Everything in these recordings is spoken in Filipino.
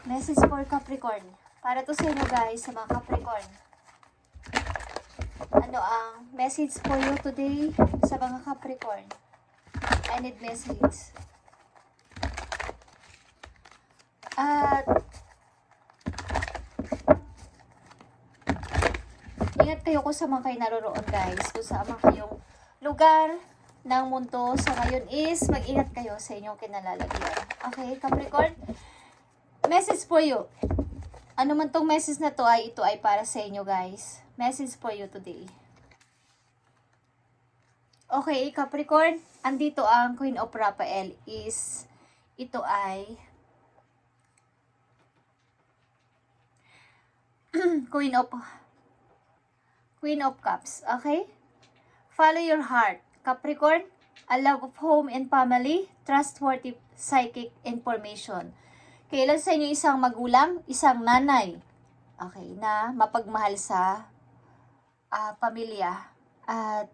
Message for Capricorn. Para to sa inyo guys, sa mga Capricorn. Ano ang message for you today sa mga Capricorn? I need message. At ingat kayo kung saan man kayo naroroon guys. Kung saan man kayong lugar ng mundo sa ngayon is mag-ingat kayo sa inyong kinalalagyan. Okay, Capricorn? Message for you. Ano man tong message na to ay ito ay para sa inyo guys. Message for you today. Okay, Capricorn. Andito ang Queen of Raphael is ito ay Queen of Cups. Okay? Follow your heart. Capricorn, a love of home and family, trustworthy psychic information. Kailan sa inyo isang magulang, isang nanay, okay, na mapagmahal sa pamilya at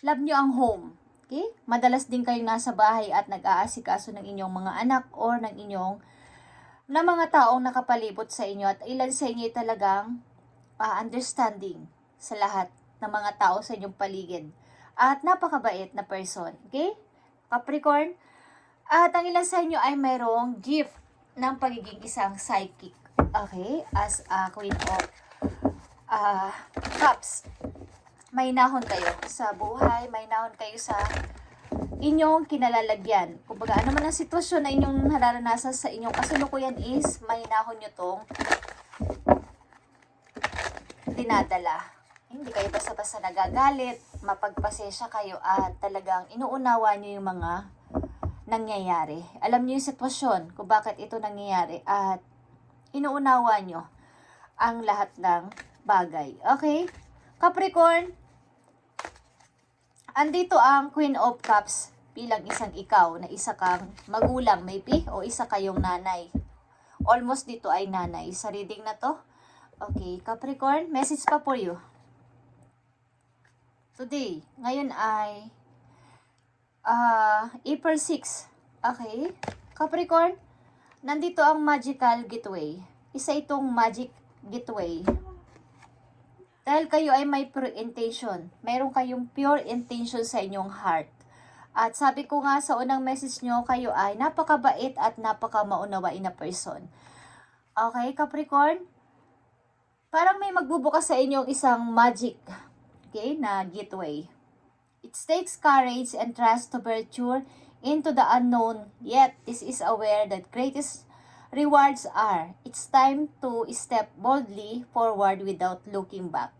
love nyo ang home. Okay? Madalas din kayong nasa bahay at nag-aasikaso ng inyong mga anak or ng inyong na mga taong nakapalibot sa inyo at ilan sa inyo talagang understanding sa lahat ng mga tao sa inyong paligid at napakabait na person. Okay? Capricorn, at ang ilan sa inyo ay mayroong gift ng pagiging isang psychic. Okay? As a Queen of Cups. May nahon kayo sa buhay, may nahon kayo sa inyong kinalalagyan. Kumbaga, ano man ang sitwasyon na inyong nararanasan sa inyong kasalukuyan is may nahon nyo tong dinadala. Hindi kayo basta-basta nagagalit, mapagpasensya kayo at talagang inuunawa nyo yung mga nangyayari. Alam niyo yung sitwasyon kung bakit ito nangyayari at inuunawa nyo ang lahat ng bagay. Okay? Capricorn, andito ang Queen of Cups bilang isang ikaw na isa kang magulang maybe o isa kayong nanay. Almost dito ay nanay sa reading na to. Okay, Capricorn, message pa for you. Today, ngayon ay April 6. Okay? Capricorn, nandito ang magical gateway. Isa itong magic gateway. Dahil kayo ay may pure intention. Mayroon kayong pure intention sa inyong heart. At sabi ko nga sa unang message nyo, kayo ay napakabait at napakamaunawain na person. Okay, Capricorn? Parang may magbubukas sa inyong isang magic, okay, na gateway. It takes courage and trust to venture into the unknown, yet this is aware that greatest rewards are. It's time to step boldly forward without looking back.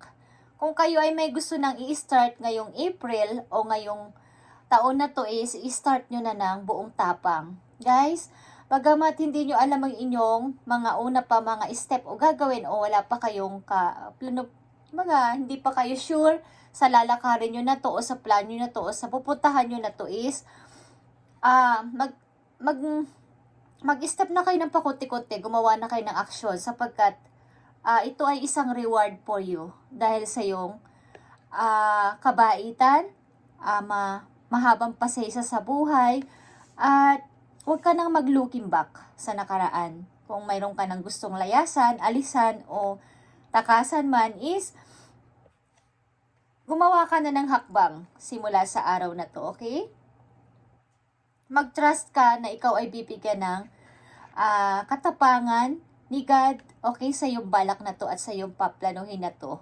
Kung kayo ay may gusto nang i-start ngayong April o ngayong taon na to is i-start nyo na ng buong tapang. Guys, bagamat hindi nyo alam ang inyong mga una pa mga step o gagawin o wala pa kayong hindi pa kayo sure sa lalakarin nyo na to o sa plan nyo na to o sa pupuntahan nyo na to is mag-step na kayo ng pakunti-kunti, gumawa na kayo ng aksyon sapagkat ito ay isang reward for you dahil sa iyong kabaitan, mahabang pasensya sa buhay at huwag ka nang mag-looking back sa nakaraan. Kung mayroon ka nang gustong layasan, alisan o takasan man is gumawa ka na ng hakbang simula sa araw na to, okay? Mag-trust ka na ikaw ay bibigyan ng katapangan ni God, okay, sa iyong balak na to at sa iyong paplanuhin na to.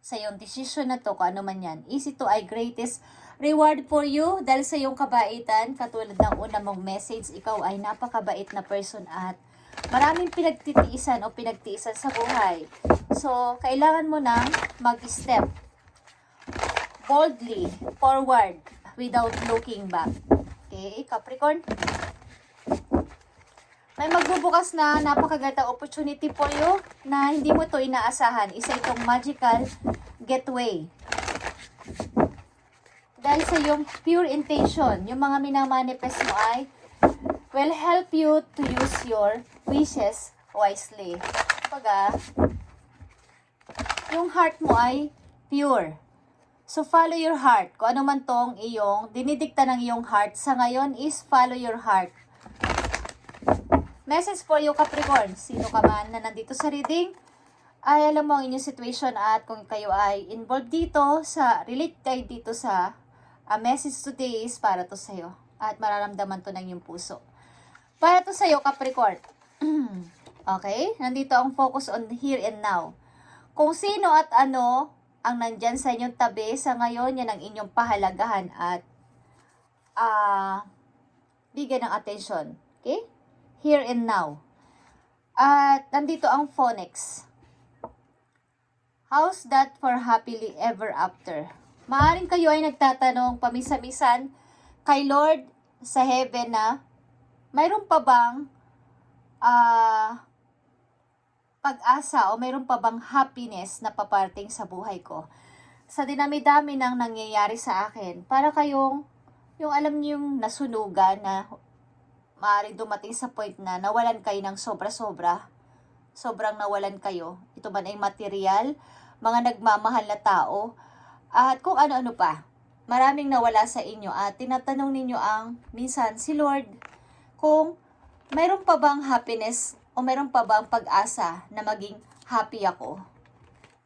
Sa iyong decision na to, kung ano man yan, is ito ay greatest reward for you dahil sa iyong kabaitan, katulad ng una mong message, ikaw ay napakabait na person at maraming pinagtitiisan o pinagtiisan sa buhay. So, kailangan mo nang mag-step boldly forward without looking back. Okay, Capricorn? May magbubukas na napakagandang opportunity for you na hindi mo to inaasahan. Isa itong magical gateway. Dahil sa iyong pure intention, yung mga minamanifest mo ay will help you to use your wishes wisely. Kapag yung heart mo ay pure. So, follow your heart. Kung ano man tong iyong dinidikta ng iyong heart sa ngayon is follow your heart. Message for you, Capricorn. Sino ka man na nandito sa reading, ay alam mo ang inyong situation at kung kayo ay involved dito, relate kayo dito sa message today is para to sa'yo. At mararamdaman to ng iyong puso. Para to sa'yo, Capricorn. Okay? Nandito ang focus on here and now. Kung sino at ano ang nandyan sa inyong tabi sa ngayon, yan ang inyong pahalagahan at bigyan ng attention. Okay? Here and now. At nandito ang phonics. How's that for happily ever after? Maaring kayo ay nagtatanong pamisa-misan kay Lord sa heaven na mayroon pa bang pag-asa o mayroon pa bang happiness na paparating sa buhay ko? Sa dinami-dami ng nangyayari sa akin, para kayong, yung alam niyo yung nasunugan na maaaring dumating sa point na nawalan kayo ng sobra-sobra. Sobrang nawalan kayo. Ito man ay material, mga nagmamahal na tao, at kung ano-ano pa. Maraming nawala sa inyo at tinatanong ninyo ang minsan si Lord kung mayroon pa bang happiness o mayroon pa bang pag-asa na maging happy ako.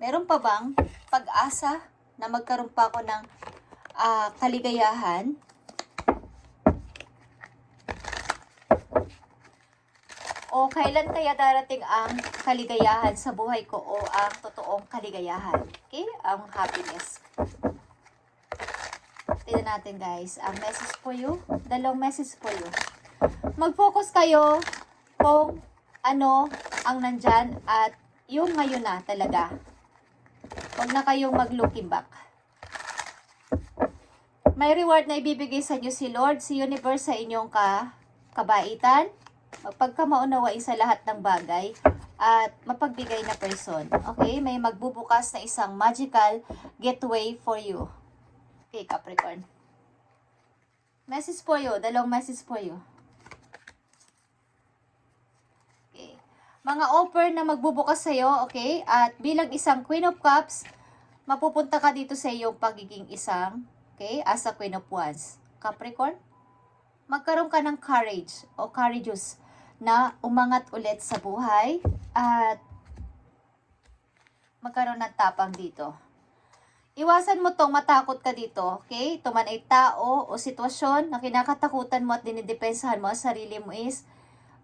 Mayroon pa bang pag-asa na magkaroon pa ako ng kaligayahan? O kailan kaya darating ang kaligayahan sa buhay ko o ang totoong kaligayahan? Okay? Ang happiness. Tignan natin guys. Ang message for you. Dalawang message for you. Mag-focus kayo kung ano ang nandyan at yung ngayon na talaga. Huwag na kayong mag-looking back. May reward na ibibigay sa inyo si Lord, si Universe sa inyong kabaitan. Pagkamaunawain sa lahat ng bagay at mapagbigay na person. Okay? May magbubukas na isang magical getaway for you. Okay, Capricorn. Message for you. Dalawang message for you. Okay. Mga offer na magbubukas sa'yo, okay? At bilang isang Queen of Cups, mapupunta ka dito sa iyong pagiging isang, okay? As a Queen of Wands. Capricorn, magkaroon ka ng courage o courageous na umangat ulit sa buhay at magkaroon ng tapang dito. Iwasan mo tong matakot ka dito, okay? Ito man ay tao o sitwasyon na kinakatakutan mo at dinidepensahan mo ang sarili mo is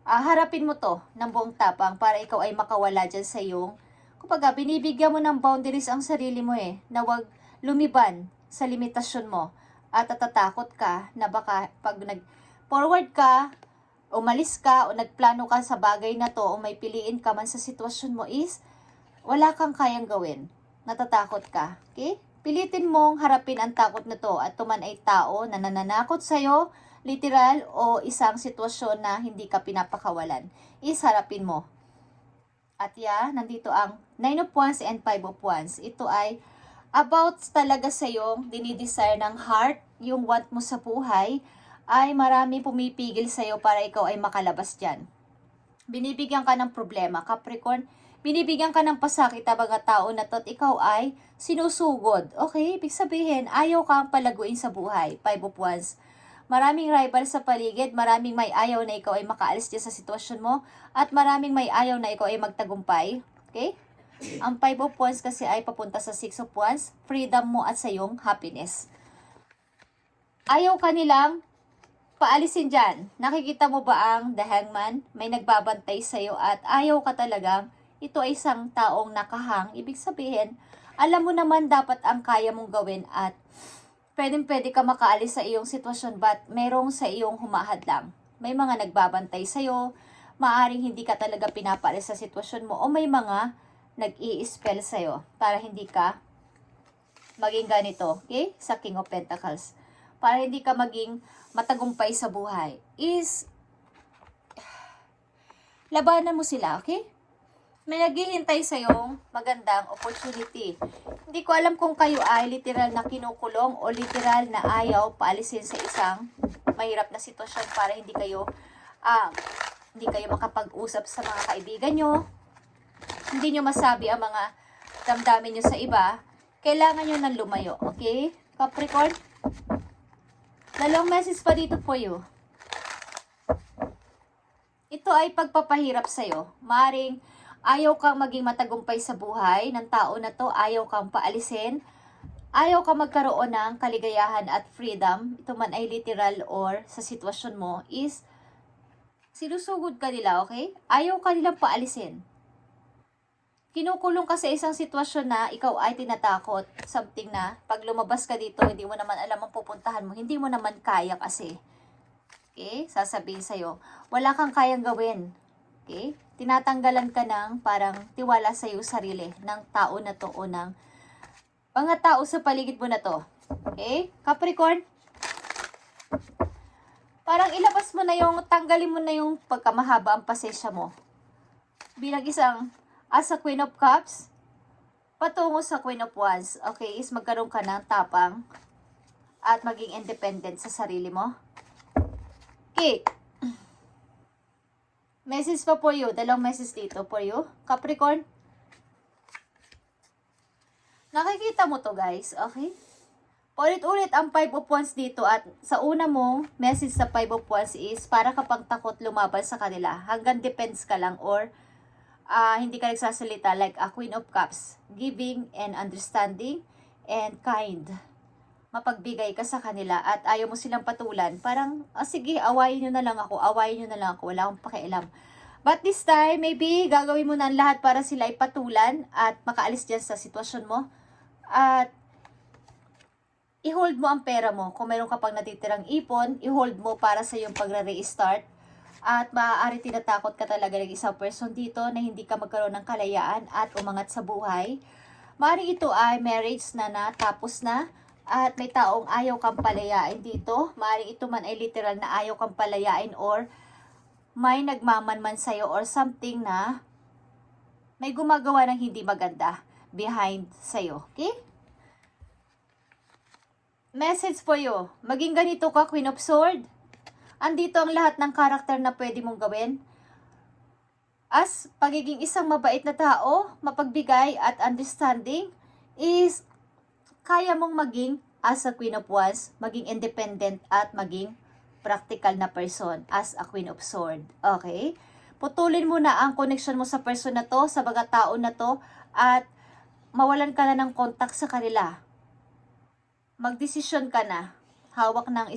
harapin mo to ng buong tapang para ikaw ay makawala dyan sa iyong, kumbaga binibigyan mo ng boundaries ang sarili mo na wag lumiban sa limitasyon mo at natatakot ka na baka pag nag-forward ka, umalis ka o nagplano ka sa bagay na to o may piliin ka man sa sitwasyon mo is wala kang kayang gawin. Natatakot ka. Okay? Pilitin mong harapin ang takot na to at tuman ay tao na nananakot sa'yo, literal o isang sitwasyon na hindi ka pinapakawalan. Is harapin mo. At nandito ang 9 of Wands and 5 of Wands. Ito ay about talaga sa iyong dinidesire ng heart, yung want mo sa buhay, ay marami pumipigil sa iyo para ikaw ay makalabas dyan. Binibigyan ka ng problema, Capricorn. Binibigyan ka ng pasakit ang mga tao na to at ikaw ay sinusugod. Okay? Ibig sabihin, ayaw kang palaguin sa buhay. 5 of Wands. Maraming rival sa paligid, maraming may ayaw na ikaw ay makaalis dyan sa sitwasyon mo, at maraming may ayaw na ikaw ay magtagumpay. Okay? Ang 5 of Wands kasi ay papunta sa 6 of Wands, freedom mo at sa iyong happiness. Ayaw ka nilang paalisin dyan. Nakikita mo ba ang The Hangman? May nagbabantay sa'yo at ayaw ka talagang ito ay isang taong nakahang. Ibig sabihin, alam mo naman dapat ang kaya mong gawin at pwede ka makaalis sa iyong sitwasyon but merong sa iyong humahadlang. May mga nagbabantay sa'yo, maaring hindi ka talaga pinapaalis sa sitwasyon mo o may mga nag-i-spell sa'yo para hindi ka maging ganito. Okay? Sa King of Pentacles. Para hindi ka maging matagumpay sa buhay is labanan mo sila, okay? May naghihintay sa iyong magandang opportunity. Hindi ko alam kung kayo ay literal na kinukulong o literal na ayaw paalisin sa isang mahirap na sitwasyon para hindi kayo makapag-usap sa mga kaibigan nyo. Hindi nyo masabi ang mga damdamin nyo sa iba. Kailangan nyo nang lumayo, okay? Capricorn, dalawang message pa dito for you. ito ay pagpapahirap sa'yo. Maaring ayaw kang maging matagumpay sa buhay ng tao na to, ayaw kang paalisin, ayaw kang magkaroon ng kaligayahan at freedom, ito man ay literal or sa sitwasyon mo, is sinusugod ka nila, okay? Ayaw ka nilang paalisin. Kinukulong ka sa isang sitwasyon na ikaw ay tinatakot. Something na pag lumabas ka dito, hindi mo naman alam ang pupuntahan mo, hindi mo naman kaya kasi. Okay? Sasabihin sa'yo, wala kang kayang gawin. Okay? Tinatanggalan ka ng parang tiwala sa iyo sarili ng tao na to o ng mga tao sa paligid mo na to. Okay? Capricorn, parang ilabas mo na yung, tanggalin mo na yung pagkamahaba ang pasensya mo. Bilang isang, as a Queen of Cups, patungo sa Queen of Wands, okay, is magkaroon ka ng tapang at maging independent sa sarili mo. Okay. Message pa for you. Dalawang message dito for you. Capricorn. Nakikita mo to guys. Okay? Paulit-ulit ang 5 of Wands dito at sa una mong message sa 5 of Wands is para kapag takot lumaban sa kanila. Hanggang defense ka lang or hindi ka nagsasalita like a Queen of Cups. Giving and understanding and kind. Mapagbigay ka sa kanila at ayaw mo silang patulan, parang, sige, awayin nyo na lang ako, wala akong pakialam. But this time, maybe, gagawin mo na ang lahat para sila ay patulan at makaalis dyan sa sitwasyon mo. At, i-hold mo ang pera mo. Kung meron ka pang natitirang ipon, i-hold mo para sa iyong pagre-restart. At maaari tinatakot ka talaga ng isang person dito na hindi ka magkaroon ng kalayaan at umangat sa buhay. Maaari ito ay marriage na natapos na, at may taong ayaw kang palayain dito. Maaaring ito man ay literal na ayaw kang palayain or may nagmamanman sa'yo or something na may gumagawa ng hindi maganda behind sa'yo. Okay? Message for you. Maging ganito ka, Queen of Swords. Andito ang lahat ng karakter na pwede mong gawin. As pagiging isang mabait na tao, mapagbigay at understanding is kaya mong maging as a Queen of Wands, maging independent at maging practical na person as a Queen of Swords. Okay? Putulin mo na ang connection mo sa person na to, sa mga tao na to, at mawalan ka na ng contact sa kanila. Magdesisyon ka na. Hawak ng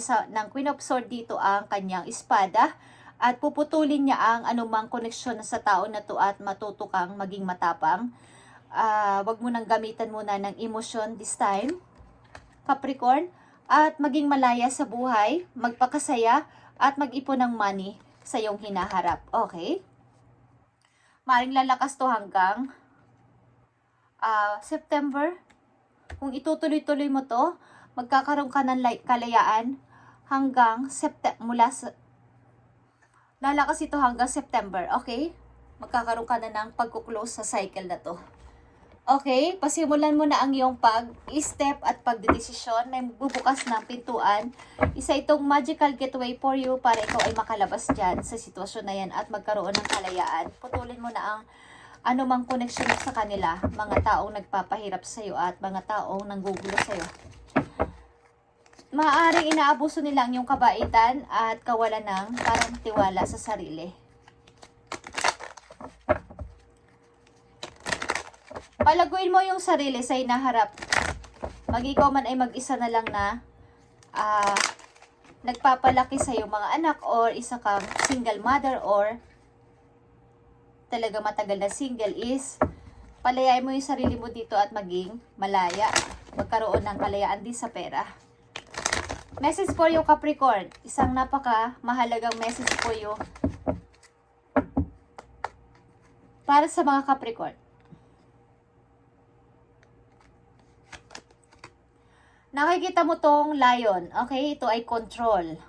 Queen of Swords dito ang kanyang espada at puputulin niya ang anumang koneksyon sa tao na to at matuto kang maging matapang. Wag mo nang gamitan muna ng emosyon this time, Capricorn, at maging malaya sa buhay, magpakasaya, at mag-ipon ng money sa iyong hinaharap. Okay? Maring lalakas to hanggang September. Kung itutuloy-tuloy mo to, magkakaroon ka ng kalayaan hanggang lalakas ito hanggang September. Okay? Magkakaroon ka na ng pagkuklose sa cycle na to. Okay, pasimulan mo na ang iyong pag-step at pagdedesisyon na bubukas ng pintuan. Isa itong magical gateway for you para ikaw ay makalabas dyan sa sitwasyon na yan at magkaroon ng kalayaan. Putulin mo na ang anumang connection sa kanila, mga taong nagpapahirap sa iyo at mga taong nanggugulo sa iyo. Maaaring inaabuso nila ang iyong kabaitan at kawalan ng parang tiwala sa sarili. Palaguin mo yung sarili sa hinaharap. Mag-ikaw man ay mag-isa na lang na nagpapalaki sa iyong mga anak or isa kang single mother or talaga matagal na single is palayain mo yung sarili mo dito at maging malaya. Magkaroon ng kalayaan din sa pera. Message for you, Capricorn. Isang napaka mahalagang message for you para sa mga Capricorn. Nakikita mo tong lion, okay? Ito ay control.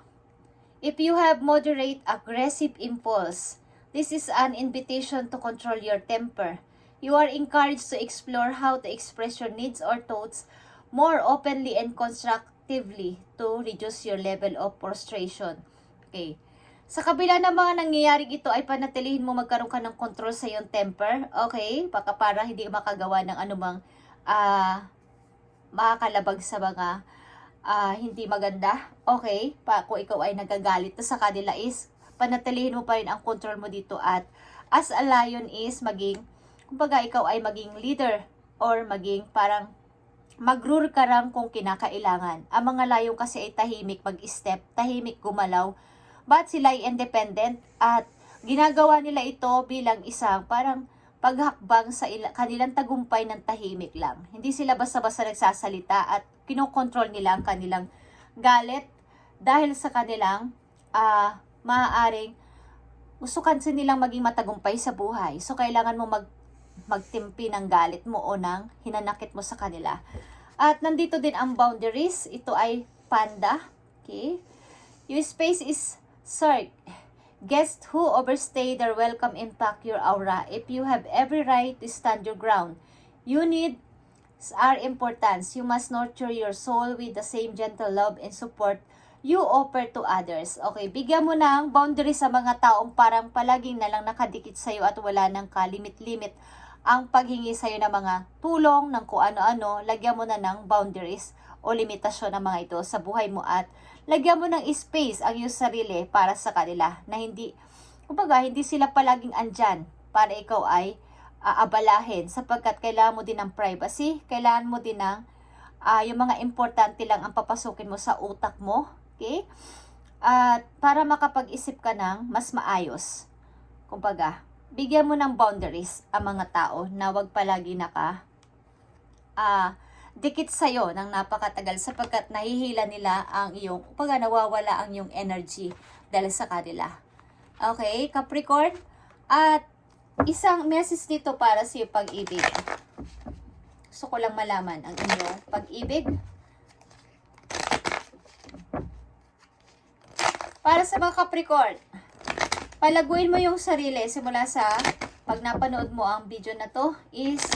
If you have moderate aggressive impulse, this is an invitation to control your temper. You are encouraged to explore how to express your needs or thoughts more openly and constructively to reduce your level of frustration. Okay. Sa kabila ng mga nangyayaring ito ay panatilihin mo magkaroon ka ng control sa iyong temper. Okay? Baka para hindi makagawa ng anumang makakalabag sa mga hindi maganda. Okay? Kung ikaw ay nagagalit sa kanila is panatilihin mo pa rin ang control mo dito at as a lion is maging, kumbaga ikaw ay maging leader or maging parang mag-rule ka lang kung kinakailangan. Ang mga lion kasi ay tahimik mag-step, tahimik gumalaw, but sila ay independent at ginagawa nila ito bilang isang parang paghakbang sa kanilang tagumpay ng tahimik lang. Hindi sila basta-basta nagsasalita at kinokontrol nila ang kanilang galit dahil sa kanilang maaaring gusto kasi nilang maging matagumpay sa buhay. So, kailangan mo magtimpi ng galit mo o ng hinanakit mo sa kanila. At nandito din ang boundaries. Ito ay panda. Okay? Your space is search. Guests who overstay their welcome impact your aura. If you have every right to stand your ground, you need our importance. You must nurture your soul with the same gentle love and support you offer to others. Okay, bigyan mo ng boundary sa mga taong parang palaging na lang nakadikit sa'yo at wala nang kalimit-limit ang paghingi sa'yo ng mga tulong, ng kung ano-ano. Lagyan mo na ng boundaries o limitasyon ng mga ito sa buhay mo at lagyan mo ng space ang iyong sarili para sa kanila na hindi, kumbaga, hindi sila palaging andyan para ikaw ay aabalahin sapagkat kailangan mo din ng privacy, kailangan mo din ng yung mga importante lang ang papasukin mo sa utak mo, okay? At para makapag-isip ka ng mas maayos. Kumbaga, bigyan mo ng boundaries ang mga tao na wag palagi dikit sa'yo ng napakatagal sapagkat nahihila nila ang iyong, kumbaga nawawala ang iyong energy dahil sa kanila. Okay, Capricorn? At isang message dito para sa iyong pag-ibig. Gusto ko lang malaman ang inyong pag-ibig. Para sa mga Capricorn, palaguin mo yung sarili simula sa pag napanood mo ang video na to is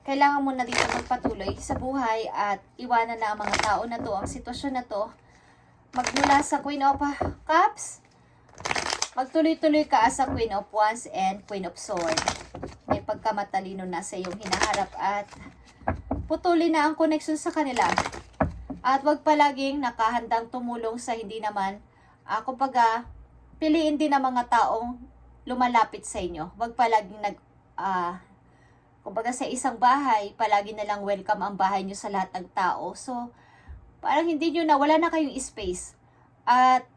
kailangan mo na dito magpatuloy sa buhay at iwanan na ang mga tao na to, ang sitwasyon na to. Magmula sa Queen of Cups, magtuloy-tuloy ka sa Queen of Wands and Queen of Swords. May pagkamatalino na sa iyong hinaharap at putulin na ang connection sa kanila. At wag palaging nakahandang tumulong sa hindi naman, kumbaga, piliin din ang mga taong lumalapit sa inyo. Wag palaging kumbaga sa isang bahay, palagi na lang welcome ang bahay nyo sa lahat ng tao. So, parang hindi nyo na, wala na kayong space. At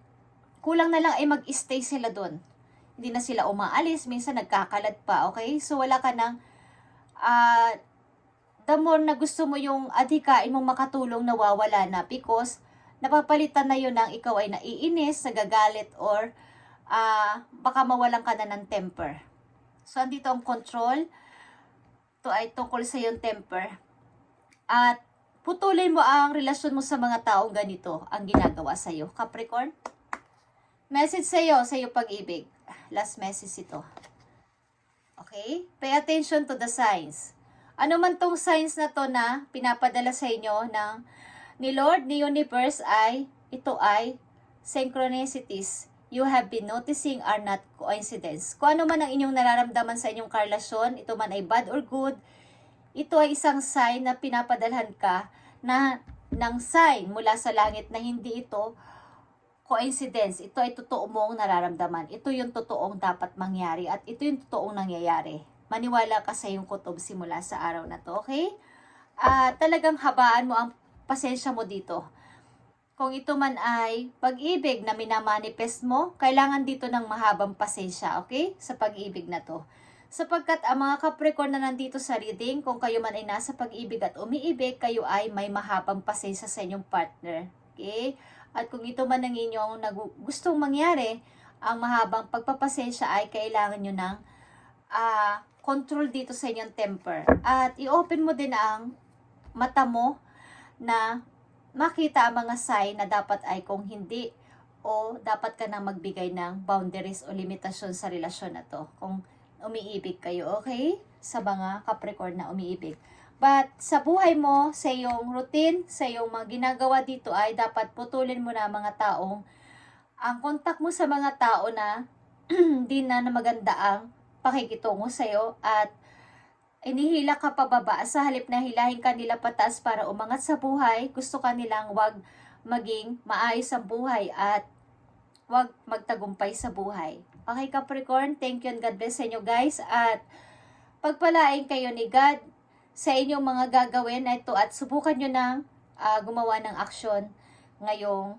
kulang na lang ay mag-stay sila doon. Hindi na sila umaalis, minsan nagkakalat pa, okay? So, wala ka ng, the more na gusto mo yung adhikain mong makatulong, nawawala na because napapalitan na yun ng ikaw ay naiinis, nagagalit, or baka mawalan ka na ng temper. So, andito ang control. Ito ay tungkol sa iyong temper. At putulin mo ang relasyon mo sa mga taong ganito ang ginagawa sa iyo. Capricorn, message sa iyo pag-ibig. Last message ito. Okay? Pay attention to the signs. Ano man tong signs na to na pinapadala sa inyo ni Lord, ni Universe ito ay synchronicities you have been noticing are not coincidence. Kung ano man ang inyong nararamdaman sa inyong karelasyon, ito man ay bad or good, ito ay isang sign na pinapadalhan ka ng sign mula sa langit na hindi ito coincidence. Ito ay totoo mong nararamdaman. Ito yung totoong dapat mangyari at ito yung totoong nangyayari. Maniwala ka sa iyong kutob simula sa araw na to, okay? Talagang habaan mo ang pasensya mo dito. Kung ito man ay pag-ibig na minamanifest mo, kailangan dito ng mahabang pasensya, okay? Sa pag-ibig na to. Sapagkat ang mga Capricorn na nandito sa reading, kung kayo man ay nasa pag-ibig at umiibig, kayo ay may mahabang pasensya sa inyong partner, okay? At kung ito man ang inyong gustong mangyari, ang mahabang pagpapasensya ay kailangan nyo ng control dito sa inyong temper. At i-open mo din ang mata mo na makita ang mga sign na dapat ay kung hindi o dapat ka nang magbigay ng boundaries o limitasyon sa relasyon na to kung umiibig kayo, okay? Sa mga Capricorn na umiibig. But sa buhay mo, sa iyong routine, sa iyong mga ginagawa dito ay dapat putulin mo na mga taong ang kontak mo sa mga tao na hindi na maganda ang pakikitungo sa iyo at inihila ka pababa sa halip na hilahin ka nila pataas para umangat sa buhay. Gusto ka nilang wag maging maayos ang buhay at wag magtagumpay sa buhay. Okay, Capricorn? Thank you and God bless sa inyo, guys. At pagpalain kayo ni God sa inyong mga gagawin na ito at subukan nyo na gumawa ng aksyon ngayong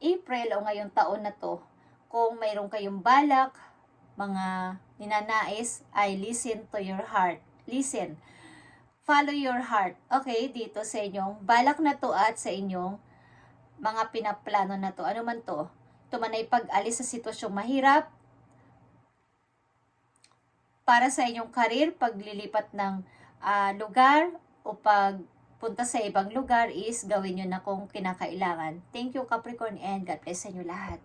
April o ngayong taon na to. Kung mayroon kayong balak, mga ninanais, ay listen to your heart. Listen. Follow your heart. Okay, dito sa inyong balak na to at sa inyong mga pinaplano na to. Ano man to? Ito man ay pag-alis sa sitwasyong mahirap, para sa inyong karir, paglilipat ng lugar o pagpunta sa ibang lugar is gawin nyo na kung kinakailangan. Thank you, Capricorn, and God bless sa inyo lahat.